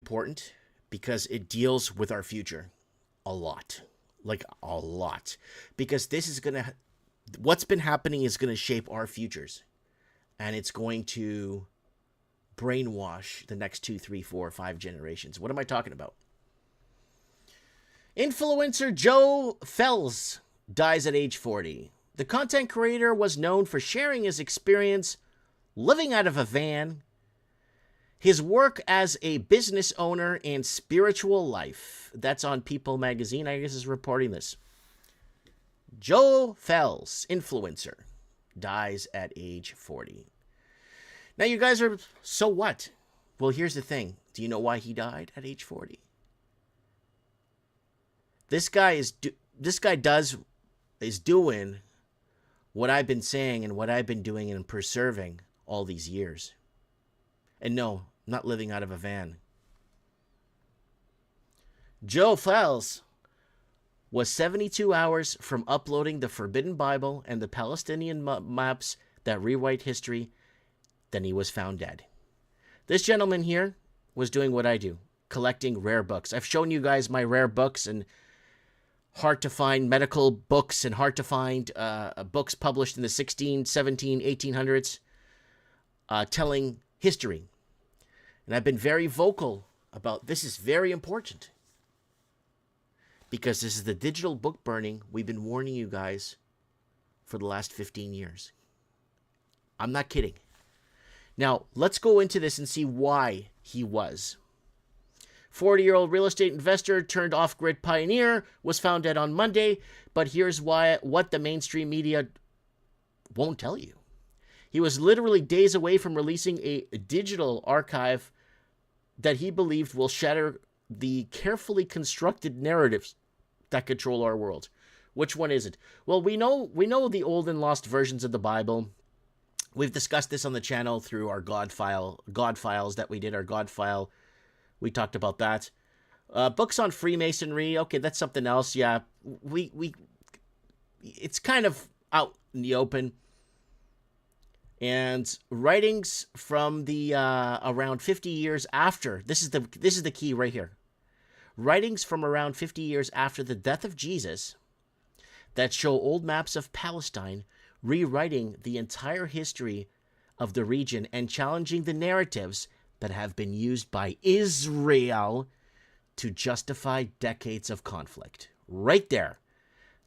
important because it deals with our future a lot. Like a lot. Because this is going to, what's been happening is going to shape our futures. And it's going to brainwash the next 2, 3, 4, 5 generations. What am I talking about? Influencer Joe Fels dies at age 40. The content creator was known for sharing his experience living out of a van, his work as a business owner, and spiritual life. That's on People magazine, I guess, is reporting this. Joe Fels, influencer, dies at age 40. Now you guys are, so what? Well, here's the thing. Do you know why he died at age 40? This guy is doing what I've been saying and what I've been doing and preserving all these years. And no, not living out of a van. Joe Fels was 72 hours from uploading the Forbidden Bible and the Palestinian maps that rewrite history. Then he was found dead. This gentleman here was doing what I do, collecting rare books. I've shown you guys my rare books and hard to find medical books and hard to find books published in the 16, 17, 1800s telling history. And I've been very vocal about this is very important because this is the digital book burning we've been warning you guys for the last 15 years. I'm not kidding. Now, let's go into this and see why he was. 40-year-old real estate investor turned off-grid pioneer was found dead on Monday, but here's what the mainstream media won't tell you. He was literally days away from releasing a digital archive that he believed will shatter the carefully constructed narratives that control our world. Which one is it? Well, we know the old and lost versions of the Bible. We've discussed this on the channel through our God Files that we did, our God File. We talked about that. Books on Freemasonry. Okay, that's something else. Yeah, it's kind of out in the open. And writings from the around 50 years after. This is the key right here. Writings from around 50 years after the death of Jesus that show old maps of Palestine, rewriting the entire history of the region and challenging the narratives that have been used by Israel to justify decades of conflict. Right there.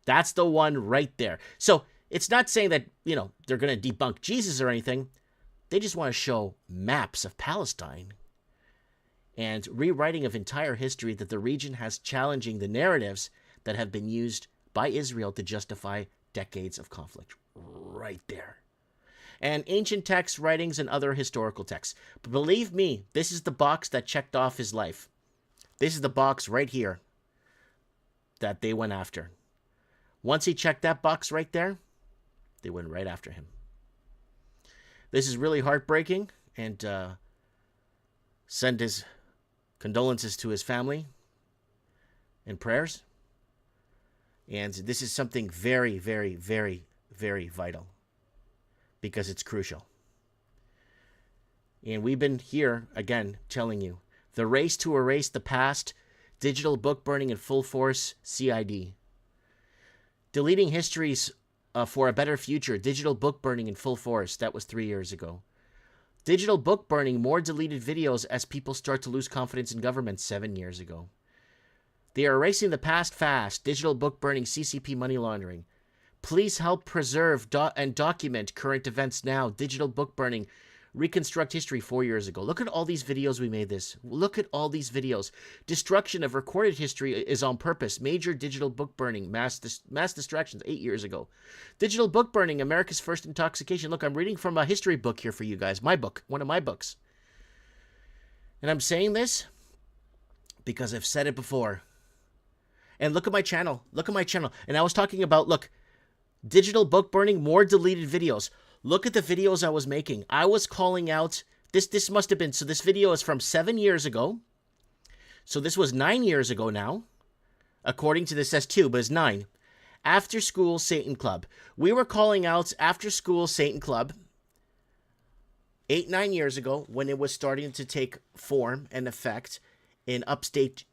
That's the one right there. So it's not saying that, they're going to debunk Jesus or anything. They just want to show maps of Palestine and rewriting of entire history that the region has, challenging the narratives that have been used by Israel to justify decades of conflict. Right there. And ancient texts, writings, and other historical texts. But believe me, this is the box that checked off his life. This is the box right here that they went after. Once he checked that box right there, they went right after him. This is really heartbreaking, and send his condolences to his family and prayers. And this is something very, very, very, very vital because it's crucial. And we've been here, again, telling you, the race to erase the past, digital book burning in full force, CID. Deleting histories for a better future, digital book burning in full force, that was 3 years ago. Digital book burning, more deleted videos as people start to lose confidence in government, 7 years ago. They are erasing the past fast, digital book burning, CCP money laundering. Please help preserve and document current events now, digital book burning, reconstruct history 4 years ago. Look at all these videos we made this. Look at all these videos. Destruction of recorded history is on purpose. Major digital book burning, mass distractions 8 years ago. Digital book burning, America's first intoxication. Look, I'm reading from a history book here for you guys. My book, one of my books. And I'm saying this because I've said it before. And look at my channel. Look at my channel. And I was talking about, look, digital book burning, more deleted videos. Look at the videos I was making. I was calling out, this must have been, so this video is from 7 years ago. So this was 9 years ago now. According to this S2, but it's 9. After School Satan Club. We were calling out After School Satan Club 8, 9 years ago when it was starting to take form and effect. in upstate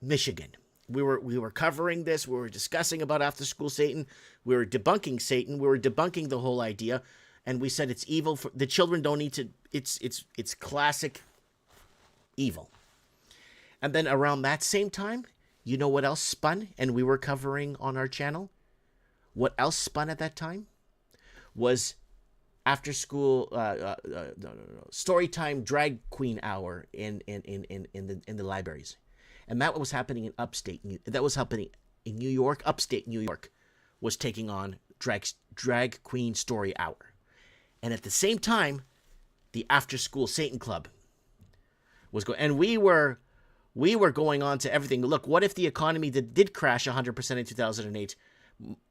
Michigan. We were covering this. We were discussing about after school Satan. We were debunking Satan. We were debunking the whole idea, and we said it's evil. For the children don't need to. It's classic evil. And then around that same time, you know what else spun? And we were covering on our channel. What else spun at that time was after school story time drag queen hour in the libraries. And that was happening in that was happening in New York. Upstate New York was taking on drag queen story hour. And at the same time, the after school Satan Club was going. And we were going on to everything. Look, what if the economy did crash 100% in 2008?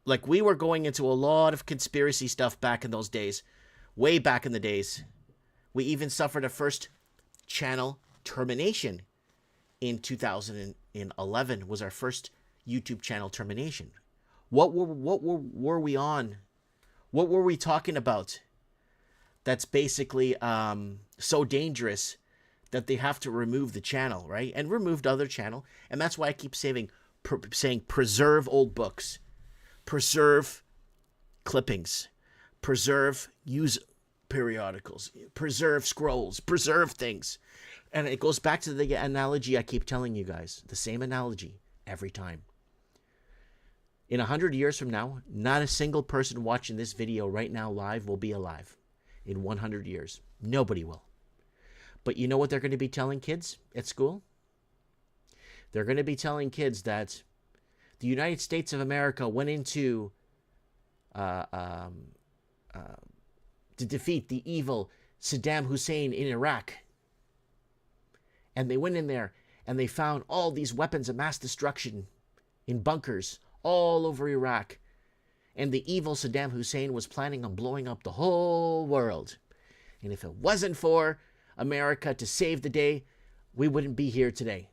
Like, we were going into a lot of conspiracy stuff back in those days. Way back in the days. We even suffered a first channel termination in 2011 was our first YouTube channel termination. What were we on? What were we talking about? That's basically so dangerous that they have to remove the channel, right? And removed other channel. And that's why I keep saying preserve old books. Preserve clippings. Preserve use periodicals. Preserve scrolls. Preserve things. And it goes back to the analogy I keep telling you guys. The same analogy every time. In 100 years from now, not a single person watching this video right now live will be alive. In 100 years. Nobody will. But you know what they're going to be telling kids at school? They're going to be telling kids that the United States of America went into to defeat the evil Saddam Hussein in Iraq. And they went in there and they found all these weapons of mass destruction in bunkers all over Iraq. And the evil Saddam Hussein was planning on blowing up the whole world. And if it wasn't for America to save the day, we wouldn't be here today.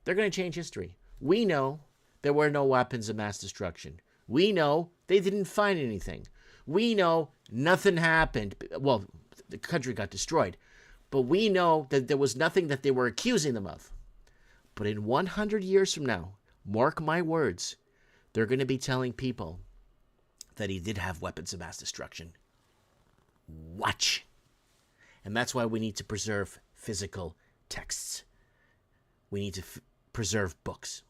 They're going to change history. We know there were no weapons of mass destruction. We know they didn't find anything. We know nothing happened. Well, the country got destroyed. But we know that there was nothing that they were accusing them of. But in 100 years from now, mark my words, they're going to be telling people that he did have weapons of mass destruction. Watch. And that's why we need to preserve physical texts. We need to preserve books.